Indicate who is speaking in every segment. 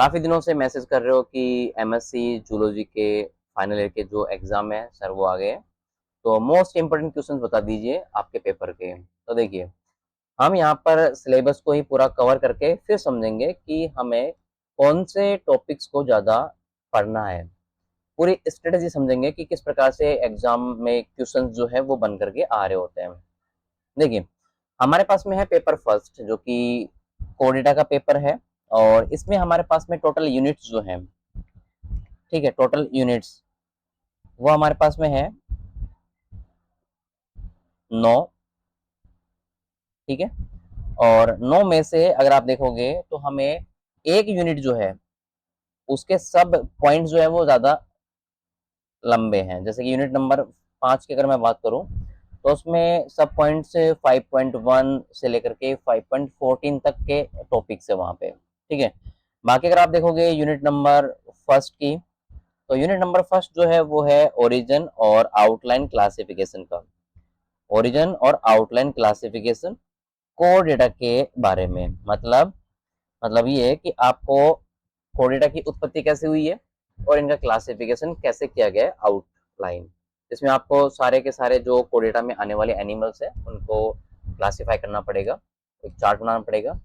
Speaker 1: काफी दिनों से मैसेज कर रहे हो कि एमएससी जूलॉजी के फाइनल ईयर के जो एग्जाम है सर वो आ गए हैं। तो मोस्ट इम्पोर्टेंट क्वेश्चंस बता दीजिए आपके पेपर के। तो देखिए, हम यहाँ पर सिलेबस को ही पूरा कवर करके फिर समझेंगे कि हमें कौन से टॉपिक्स को ज़्यादा पढ़ना है। पूरी स्ट्रेटेजी समझेंगे कि किस प्रकार से एग्जाम में क्वेश्चंस जो है वो बन करके आ रहे होते हैं। देखिए, हमारे पास में है पेपर फर्स्ट जो कि कोडिटा का पेपर है। और इसमें हमारे पास में टोटल यूनिट्स जो हैं, ठीक है, टोटल यूनिट्स वो हमारे पास में है 9। ठीक है, और 9 में से अगर आप देखोगे तो हमें एक यूनिट जो है उसके सब पॉइंट जो है वो ज्यादा लंबे हैं। जैसे कि यूनिट नंबर 5 की अगर मैं बात करूं तो उसमें सब पॉइंट से 5.1 से लेकर के 5.14 तक के टॉपिक्स है वहां पे। ठीक है, बाकी अगर आप देखोगे यूनिट नंबर फर्स्ट की, तो यूनिट नंबर फर्स्ट जो है वो है ओरिजिन और आउटलाइन क्लासिफिकेशन का। ओरिजिन और आउटलाइन क्लासिफिकेशन कोर डेटा के बारे में। मतलब ये है कि आपको कोर डेटा की उत्पत्ति कैसे हुई है और इनका क्लासिफिकेशन कैसे किया गया है आउटलाइन। इसमें आपको सारे के सारे जो कोर डेटा में आने वाले एनिमल्स हैं उनको क्लासिफाई करना पड़ेगा, एक चार्ट बनाना पड़ेगा।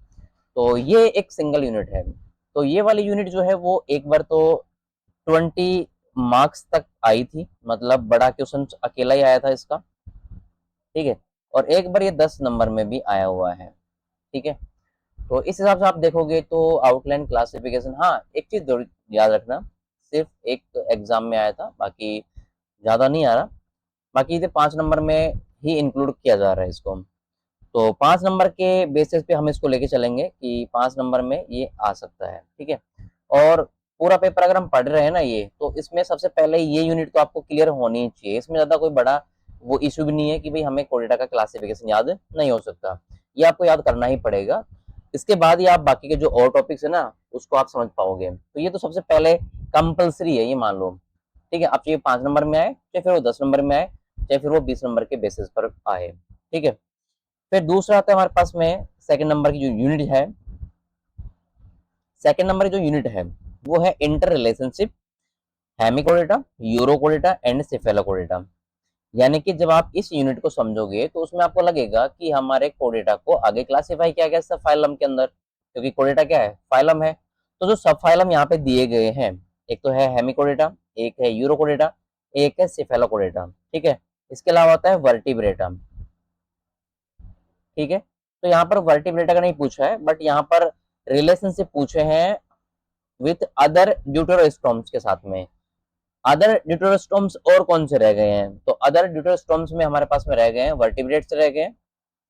Speaker 1: तो ये एक सिंगल यूनिट है। तो ये वाली यूनिट जो है वो एक बार तो 20 मार्क्स तक आई थी, मतलब बड़ा क्वेश्चन अकेला ही आया था इसका। ठीक है, और एक बार ये 10 नंबर में भी आया हुआ है। ठीक है, तो इस हिसाब से आप देखोगे तो आउटलाइन क्लासिफिकेशन, हाँ एक चीज जरूर याद रखना, सिर्फ एक एग्जाम में आया था, बाकी ज्यादा नहीं आ रहा। बाकी ये 5 नंबर में ही इंक्लूड किया जा रहा है इसको। तो 5 नंबर के बेसिस पे हम इसको लेके चलेंगे कि 5 नंबर में ये आ सकता है। ठीक है, और पूरा पेपर अगर हम पढ़ रहे हैं ना ये, तो इसमें सबसे पहले ये यूनिट तो आपको क्लियर होनी ही चाहिए। इसमें ज्यादा कोई बड़ा वो इशू भी नहीं है कि भाई हमें कोडेटा का क्लासिफिकेशन याद नहीं हो सकता, ये आपको याद करना ही पड़ेगा। इसके बाद ही आप बाकी के जो और टॉपिक्स है ना उसको आप समझ पाओगे। तो ये तो सबसे पहले कंपलसरी है, ये मान लो। ठीक है, आप चाहे 5 नंबर में आए, चाहे फिर वो 10 नंबर में आए, चाहे फिर वो 20 नंबर के बेसिस पर आए। ठीक है, फिर दूसरा आता है हमारे पास में सेकंड नंबर की जो यूनिट है। सेकंड नंबर की जो यूनिट है वो है inter relationship Hemichordata, Urochordata and Cephalochordata. यानी कि जब आप इस यूनिट को समझोगे तो उसमें आपको लगेगा कि हमारे कोडेटा को आगे क्लासिफाई किया गया सब फाइलम के अंदर, क्योंकि कोडेटा क्या है, फाइलम है। तो जो सब फाइलम यहाँ पे दिए गए हैं, एक तो है हेमिकोडेटा, एक है यूरोकोडेटा, एक है सेफेलोकोडेटा। ठीक है, इसके अलावा होता है वर्टिब्रेटा। ठीक है, तो यहाँ पर वर्टिब्रेटा का नहीं पूछा है, बट यहाँ पर रिलेशनशिप पूछे हैं विथ अदर ड्यूटेरोस्टोम्स के साथ में। अदर ड्यूटेरोस्टोम्स और कौन से रह गए हैं, तो अदर ड्यूटेरोस्टोम्स में हमारे पास में रह गए हैं वर्टिब्रेट्स रह गए हैं।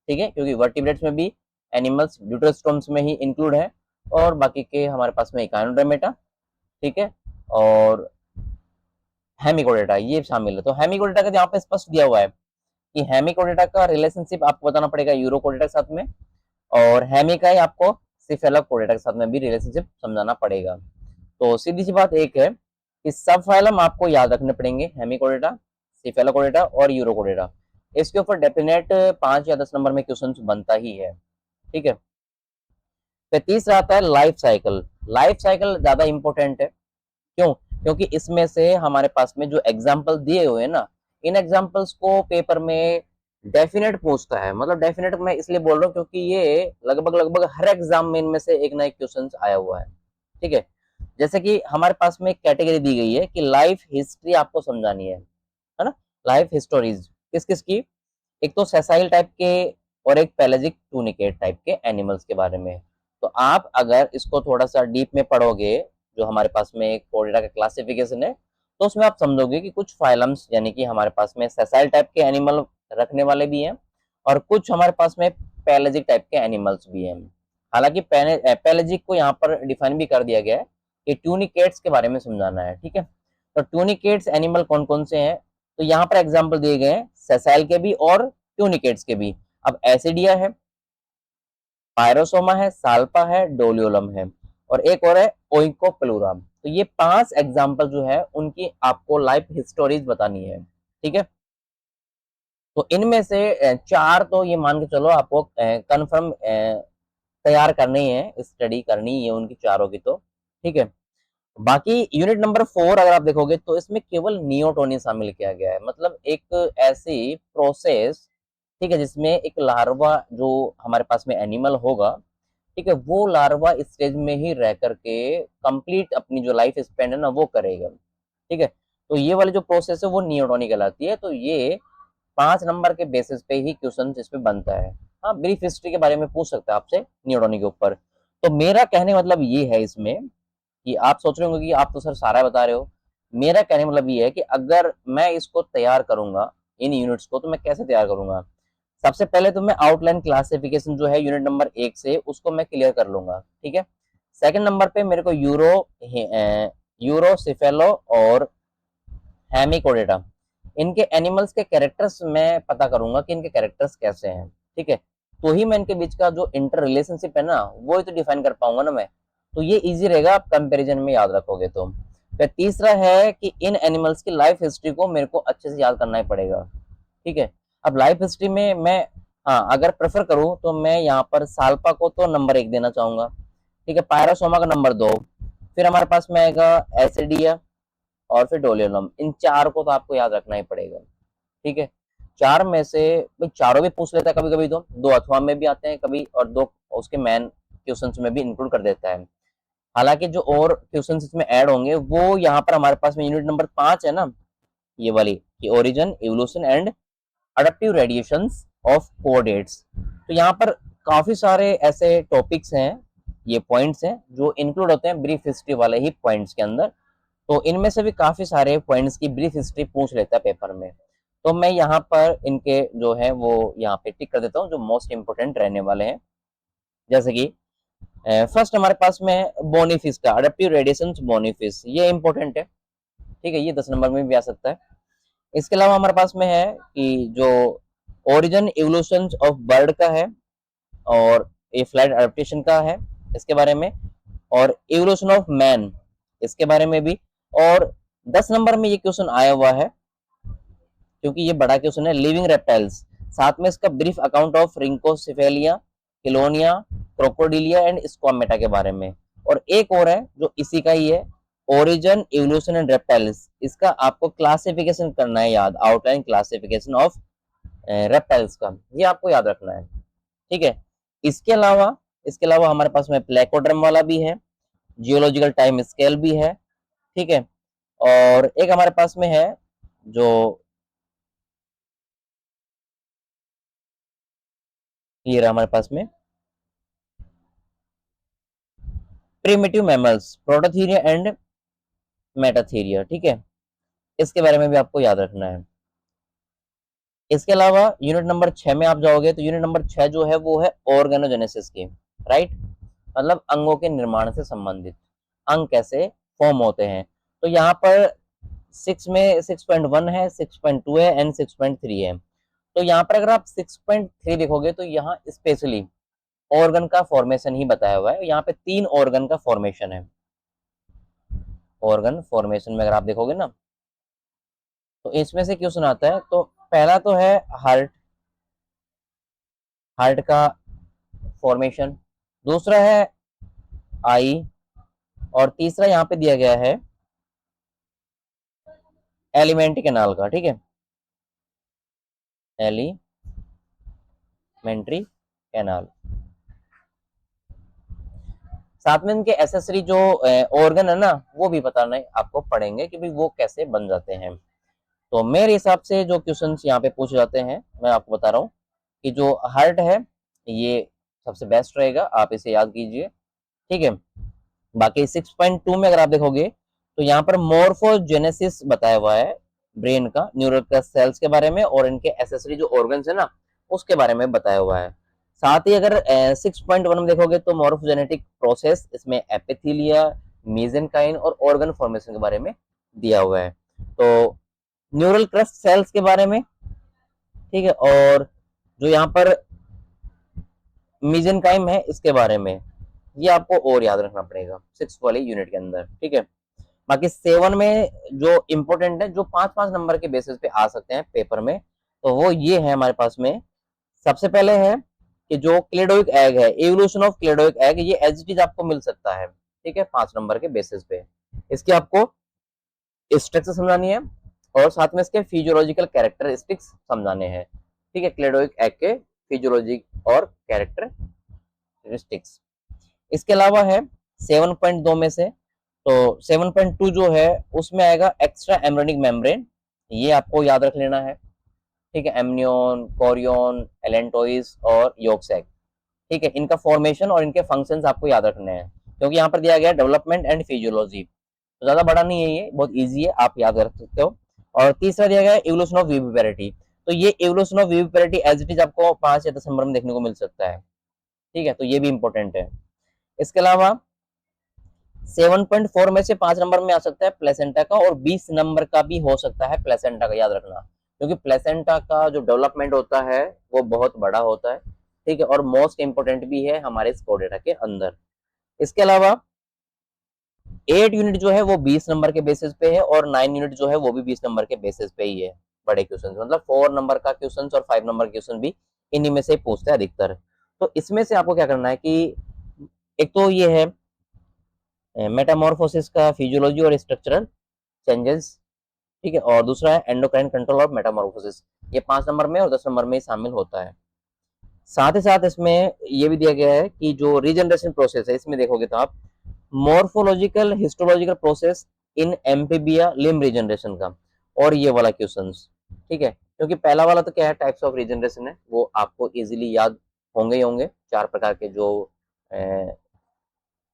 Speaker 1: ठीक है, क्योंकि वर्टिब्रेट्स में भी एनिमल्स ड्यूटेरोस्टोम्स में ही इंक्लूड है, और बाकी के हमारे पास में इकाइनोडर्मेटा। ठीक है, और हेमिकोडेटा ये शामिल है। तो हेमिकोडेटा का यहाँ पे स्पष्ट दिया हुआ है कि हेमिकोडेटा का रिलेशनशिप आपको बताना पड़ेगा यूरोकोडेटा के साथ में, और हेमी का ही आपको सिफेलोकोडेटा के साथ में भी रिलेशनशिप समझाना पड़ेगा। तो सीधी सी बात एक है कि सब फाइलम आपको याद रखने पड़ेंगे, हेमिकोडेटा, सिफेलोकोडेटा और यूरोकोडेटा। इसके ऊपर डेफिनेट 5 या 10 नंबर में क्वेश्चन बनता ही है। ठीक है, फिर तीसरा आता है लाइफ साइकिल। लाइफ साइकिल ज्यादा इंपॉर्टेंट है। क्यों? क्योंकि इसमें से हमारे पास में जो एग्जाम्पल दिए हुए हैं ना, इन एग्जाम्पल्स को पेपर में डेफिनेट पूछता है। मतलब डेफिनेट मैं इसलिए बोल रहा हूँ क्योंकि ये लगभग लगभग हर एग्जाम में इनमें से एक ना एक क्वेश्चन आया हुआ है। ठीक है, जैसे कि हमारे पास में एक कैटेगरी दी गई है कि लाइफ हिस्ट्री आपको समझानी है ना। लाइफ हिस्टोरीज किस किस की, एक तो सेसाइल टाइप के और एक पेलेजिक टूनिकेट टाइप के एनिमल्स के बारे में। तो आप अगर इसको थोड़ा सा डीप में पढ़ोगे, जो हमारे पास में एक कोडेटा का क्लासिफिकेशन है, तो उसमें आप समझोगे कि कुछ फाइलम्स यानी कि हमारे पास में सेसाइल टाइप के एनिमल रखने वाले भी हैं, और कुछ हमारे पास में पेलेजिक टाइप के एनिमल्स भी हैं। हालांकि पेलेजिक को यहाँ पर डिफाइन भी कर दिया गया है कि ट्यूनिकेट्स के बारे में समझाना है। ठीक है, तो ट्यूनिकेट्स एनिमल कौन कौन से हैं, तो यहाँ पर एग्जाम्पल दिए गए हैं सेसाइल के भी और ट्यूनिकेट्स के भी। अब एसिडिया है, पायरोसोमा है, साल्पा है, डोलियोलम है, और एक और है ओइकोप्लूरा। तो ये 5 एग्जाम्पल जो है उनकी आपको लाइफ हिस्टोरीज बतानी है। ठीक है, तो इनमें से 4 तो ये मान के चलो आपको कंफर्म तैयार करनी है, स्टडी करनी है उनकी चारों की। तो ठीक है। बाकी यूनिट नंबर 4 अगर आप देखोगे तो इसमें केवल नियोटोनी शामिल किया गया है, मतलब एक ऐसी प्रोसेस, ठीक है, जिसमें एक लार्वा जो हमारे पास में एनिमल होगा, ठीक है, वो लार्वा स्टेज में ही रह करके कंप्लीट अपनी जो लाइफ स्पेंड है ना वो करेगा, ठीक है। तो ये वाली जो प्रोसेस है वो नियोटोनी कहलाती है। तो ये 5 नंबर के बेसिस पे ही क्वेश्चन इस पे बनता है। हाँ, ब्रीफ हिस्ट्री के बारे में पूछ सकता है आपसे नियोटोनी के ऊपर। तो मेरा कहने का मतलब ये है इसमें कि आप सोच रहे होंगे कि आप तो सर सारा बता रहे हो। मेरा कहने का मतलब ये है कि अगर मैं इसको तैयार करूंगा इन यूनिट्स को, तो मैं कैसे तैयार करूंगा। सबसे पहले तो मैं आउटलाइन क्लासिफिकेशन जो है यूनिट नंबर 1 से, उसको मैं क्लियर कर लूंगा, ठीक है। सेकंड नंबर पे मेरे को यूरोसिफेलो और हेमिकोडेटा, इनके एनिमल्स के कैरेक्टर्स मैं पता करूंगा कि इनके कैरेक्टर्स कैसे हैं, ठीक है। तो ही मैं इनके बीच का जो इंटर रिलेशनशिप है ना वो ही तो डिफाइन कर पाऊंगा ना मैं। तो ये इजी रहेगा, आप कंपैरिजन में याद रखोगे तो। फिर तीसरा है कि इन एनिमल्स की लाइफ हिस्ट्री को मेरे को अच्छे से याद करना ही पड़ेगा, ठीक है। अब लाइफ हिस्ट्री में मैं, हाँ, अगर प्रेफर करूं तो मैं यहाँ पर साल्पा को तो नंबर 1 देना चाहूंगा, ठीक है, पायरोसोमा का नंबर 2, फिर हमारे पास में आएगा एसिडिया और फिर डोलियनम। इन 4 को तो आपको याद रखना ही पड़ेगा, ठीक है। 4 में से भाई चारों भी पूछ लेता है कभी कभी, तो 2 अथवा में भी आते हैं कभी, और 2 उसके मेन क्वेश्चंस में भी इंक्लूड कर देता है। हालांकि जो और क्वेश्चंस इसमें ऐड होंगे वो यहाँ पर हमारे पास में यूनिट नंबर 5 है ना, ये वाली, कि origin, evolution and adaptive radiations of coordinates. तो यहाँ पर काफी सारे ऐसे टॉपिक्स हैं, ये पॉइंट्स हैं जो इंक्लूड होते हैं ब्रीफ हिस्ट्री वाले ही पॉइंट्स के अंदर। तो इनमें से भी काफी सारे पॉइंट्स की ब्रीफ हिस्ट्री पूछ लेता है पेपर में। तो मैं यहाँ पर इनके जो है वो यहाँ पे टिक कर देता हूँ जो मोस्ट इंपोर्टेंट रहने वाले हैं। जैसे कि फर्स्ट हमारे पास में बोनीफिस का अडेप्टिव रेडिएशन बोनीफिस, ये इंपॉर्टेंट है, ठीक है, ये 10 नंबर में भी आ सकता है। इसके अलावा हमारे पास में है कि जो ओरिजिन इवोल्यूशन ऑफ बर्ड का है, और ये फ्लाइट एडेप्टेशन का है इसके बारे में, और इवोल्यूशन ऑफ मैन इसके बारे में भी। और 10 नंबर में ये क्वेश्चन आया हुआ है क्योंकि ये बड़ा क्वेश्चन है, लिविंग रेप्टाइल्स, साथ में इसका brief account of Rhynchocephalia, Chelonia, Crocodilia and Squamata के बारे में। और एक और है जो इसी का ही है, ओरिजिन, इवोल्यूशन एंड रेप्टाइल्स, इसका आपको क्लासिफिकेशन करना है याद, आउटलाइन क्लासिफिकेशन ऑफ रेप्टाइल्स का, ये आपको याद रखना है, ठीक है। इसके अलावा हमारे पास में प्लेकोड्रम वाला भी है, जियोलॉजिकल टाइम स्केल भी है, ठीक है। और एक हमारे पास में है जो ये रहा हमारे पास में primitive mammals, Prototheria and Metatheria, ठीक है, इसके बारे में भी आपको याद रखना है। इसके अलावा यूनिट नंबर 6 में आप जाओगे तो यूनिट नंबर 6 जो है वो है ऑर्गेनोजेनेसिस की, राइट, मतलब अंगों के निर्माण से संबंधित, अंग कैसे फॉर्म होते हैं। तो यहाँ पर 6 में 6.1 है, 6.2 है एंड 6.3 है। तो यहाँ पर अगर आप 6.3 देखोगे तो यहाँ स्पेशली ऑर्गन का फॉर्मेशन ही बताया हुआ है, यहाँ पे 3 ऑर्गन का फॉर्मेशन है। ऑर्गन फॉर्मेशन में अगर आप देखोगे ना तो इसमें से क्वेश्चन आता है। तो पहला तो है हार्ट, हार्ट का फॉर्मेशन, दूसरा है आई, और तीसरा यहाँ पे दिया गया है एलिमेंट्री कैनाल का, ठीक है, एलिमेंट्री कैनाल। साथ में इनके एसेसरी जो ऑर्गन है ना वो भी बताना आपको पड़ेंगे कि भाई वो कैसे बन जाते हैं। तो मेरे हिसाब से जो क्वेश्चंस यहाँ पे पूछे जाते हैं मैं आपको बता रहा हूँ कि जो हार्ट है ये सबसे बेस्ट रहेगा, आप इसे याद कीजिए, ठीक है। बाकी 6.2 में अगर आप देखोगे तो यहाँ पर मोर्फोजेनेसिस बताया हुआ है ब्रेन का, न्यूरल सेल्स के बारे में, और इनके एसेसरी जो ऑर्गन्स है ना उसके बारे में बताया हुआ है। साथ ही अगर 6.1 में देखोगे तो मॉर्फोजेनेटिक प्रोसेस, इसमें एपिथेलिया, मेसेनकाइम और ऑर्गन फॉर्मेशन के बारे में दिया हुआ है। तो न्यूरल क्रस्ट सेल्स के बारे में, ठीक है, और जो यहाँ पर मेसेनकाइम है इसके बारे में, ये आपको और याद रखना पड़ेगा 6 वाली यूनिट के अंदर, ठीक है। बाकी 7 में जो इंपॉर्टेंट है, जो 5-5 नंबर के बेसिस पे आ सकते हैं पेपर में, तो वो ये है हमारे पास में। सबसे पहले है कि जो क्लेडोइक एग है, एवोल्यूशन ऑफ क्लेडोइक एग, ये एज इट इज आपको मिल सकता है, ठीक है, 5 नंबर के बेसिस पे। इसकी आपको स्ट्रक्चर समझानी है और साथ में इसके फिजियोलॉजिकल कैरेक्टरिस्टिक्स समझाने हैं, ठीक है, क्लेडोइक एग के फिजियोलॉजी और कैरेक्टरिस्टिक्स। इसके अलावा है 7.2 में से, तो 7.2 जो है उसमें आएगा एक्स्ट्रा एम्ब्रियोनिक मेम्ब्रेन, ये आपको याद रख लेना है, ठीक है, एमनियन, कोरियन, एलेंटोइस और यॉर्क सैक, ठीक है, इनका फॉर्मेशन और इनके फंक्शंस आपको याद रखने हैं, क्योंकि यहाँ पर दिया गया डेवलपमेंट एंड फिजियोलॉजी, तो ज्यादा बड़ा नहीं है, ये बहुत इजी है, आप याद रख सकते हो। और तीसरा दिया गया है इवोल्यूशन ऑफ विविपेरिटी, तो ये evolution of viviparity as it is आपको 5 या 10 नंबर में देखने को मिल सकता है, ठीक है, तो ये भी इंपॉर्टेंट है। इसके अलावा 7.4 में से 5 नंबर में आ सकता है प्लेसेंटा का, और 20 नंबर का भी हो सकता है प्लेसेंटा का, याद रखना, क्योंकि प्लेसेंटा का जो डेवलपमेंट होता है वो बहुत बड़ा होता है, ठीक है, और मोस्ट इंपोर्टेंट भी है हमारे स्कोर डेटा के अंदर। इसके अलावा 8 यूनिट जो है वो 20 नंबर के बेसिस पे है, और 9 यूनिट जो है वो भी 20 नंबर के बेसिस पे ही है, बड़े क्वेश्चन, मतलब 4 नंबर का क्वेश्चन और 5 नंबर क्वेश्चन भी इन्हीं में से पूछते हैं अधिकतर। तो इसमें से आपको क्या करना है कि एक तो ये है मेटामॉर्फोसिस का फिजियोलॉजी और स्ट्रक्चरल चेंजेस, ठीक है, और दूसरा है एंडोक्राइन कंट्रोल और मेटामॉर्फोसिस, ये 5 नंबर में और 10 नंबर में शामिल होता है। साथ ही साथ इसमें ये भी दिया गया है कि जो रीजनरेशन प्रोसेस है, इसमें देखोगे तो आप morphological histological process in amphibia limb regeneration का, और ये वाला क्वेश्चंस, ठीक है, क्योंकि पहला वाला तो क्या है, टाइप्स ऑफ रीजनरेशन है, वो आपको इजीली याद होंगे ही होंगे, 4 प्रकार के जो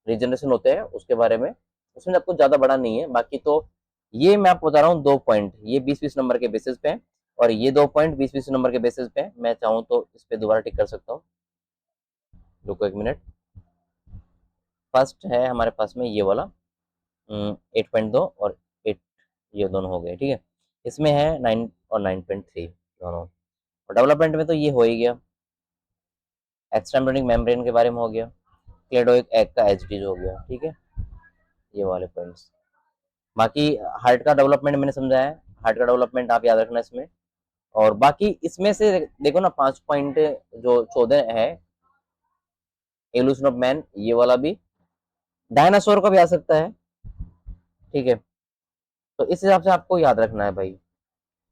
Speaker 1: रीजनरेशन होते हैं उसके बारे में, उसमें आपको ज्यादा बड़ा नहीं है, बाकी तो ये मैं आपको बता रहा हूँ 2 पॉइंट, ये 20-20 नंबर के बेसिस पे है, और ये 2 पॉइंट 20-20 नंबर के बेसिस पे है। मैं चाहूँ तो इस पे दोबारा टिक कर सकता हूँ, रुको 1 मिनट। फर्स्ट है हमारे पास में ये वाला 8.2 और 8, ये दोनों हो गए, ठीक है, इसमें है 9 और 9.3 दोनों, और डेवलपमेंट में तो ये हो ही गया, एक्स्ट्रा एम्ब्रियोनिक मेम्ब्रेन के बारे में हो गया, क्लेडोइक एग का एचडीज हो गया, ठीक है, ये वाले पॉइंट्स। बाकी हार्ट का डेवलपमेंट मैंने समझाया है, हार्ट का डेवलपमेंट आप याद रखना इसमें, और बाकी इसमें से देखो ना 5 पॉइंट जो 14 है, एवोल्यूशन ऑफ मैन, ये वाला भी, डायनासोर का भी आ सकता है, ठीक है, तो इस हिसाब से आपको याद रखना है भाई।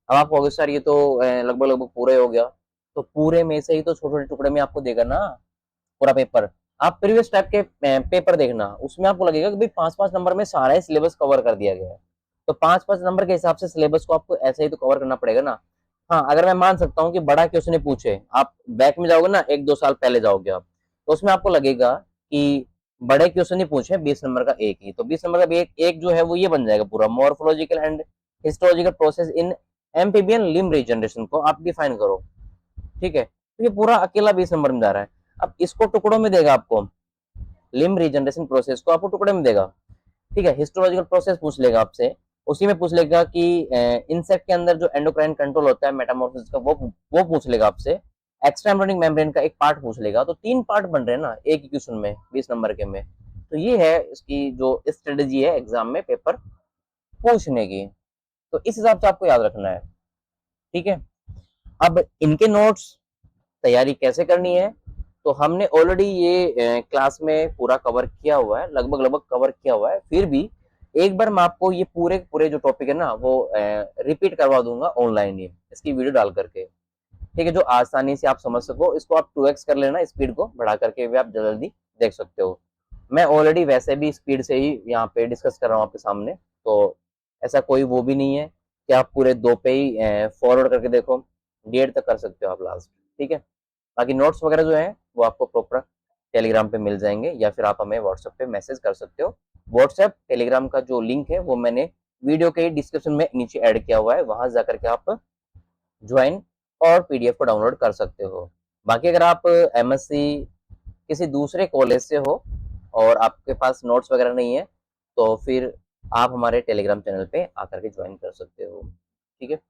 Speaker 1: अब आप कहोगे सर ये तो लगभग लगभग पूरा ही हो गया, तो पूरे में से ही तो छोटे छोटे टुकड़े में आपको देगा ना पूरा पेपर। आप प्रीवियस टाइप के पेपर देखना, उसमें आपको लगेगा कि भाई 5-5 नंबर में सारा ही सिलेबस कवर कर दिया गया है, तो 5-5 नंबर के हिसाब से सिलेबस को आपको ऐसे ही तो कवर करना पड़ेगा ना। हाँ, अगर मैं मान सकता हूँ कि बड़ा क्वेश्चन पूछे, आप बैक में जाओगे ना, 1-2 साल पहले जाओगे आप, तो उसमें आपको लगेगा कि बड़े क्वेश्चन ही पूछे 20 नंबर का एक ही, तो 20 नंबर का एक एक जो है वो ये बन जाएगा पूरा, morphological and histological process in amphibian limb regeneration को आप डिफाइन करो, ठीक है, तो ये पूरा अकेला 20 नंबर में जा रहा है। अब इसको टुकड़ों में देगा आपको, लिम्ब रीजनरेशन प्रोसेस को आपको टुकड़े में देगा, ठीक है, हिस्टोलॉजिकल प्रोसेस पूछ लेगा आपसे, उसी में पूछ लेगा कि इंसेक्ट के अंदर जो एंडोक्राइन कंट्रोल होता है मेटामॉर्फोसिस का, वो पूछ लेगा आपसे, एक्स्ट्रा एम्ब्रियोनिक मेम्ब्रेन का एक पार्ट पूछ लेगा, तो 3 पार्ट बन रहे हैं ना एक ही क्वेश्चन में 20 नंबर के में, तो ये है इसकी जो स्ट्रेटेजी है एग्जाम में पेपर पूछने की, तो इस हिसाब से आपको याद रखना है, ठीक है। अब इनके नोट्स तैयारी कैसे करनी है, तो हमने ऑलरेडी ये क्लास में पूरा कवर किया हुआ है, लगभग लगभग कवर किया हुआ है, फिर भी एक बार मैं आपको ये पूरे पूरे जो टॉपिक है ना वो रिपीट करवा दूंगा ऑनलाइन ही, इसकी वीडियो डाल करके, ठीक है, जो आसानी से आप समझ सको, इसको आप 2x कर लेना, स्पीड को बढ़ा करके भी आप जल्दी देख सकते हो। मैं ऑलरेडी वैसे भी स्पीड से ही यहाँ पे डिस्कस कर रहा हूँ आपके सामने, तो ऐसा कोई वो भी नहीं है कि आप पूरे 2 पे ही फॉरवर्ड करके देखो, 1.5 तक कर सकते हो आप लास्ट, ठीक है। बाकी नोट्स वगैरह जो है वो आपको प्रॉपर टेलीग्राम पे मिल जाएंगे, या फिर आप हमें व्हाट्सएप पे मैसेज कर सकते हो। व्हाट्सएप टेलीग्राम का जो लिंक है वो मैंने वीडियो के डिस्क्रिप्शन में नीचे ऐड किया हुआ है, वहां जाकर के आप ज्वाइन और पीडीएफ को डाउनलोड कर सकते हो। बाकी अगर आप एमएससी किसी दूसरे कॉलेज से हो और आपके पास नोट्स वगैरह नहीं है, तो फिर आप हमारे टेलीग्राम चैनल पे आकर के ज्वाइन कर सकते हो, ठीक है।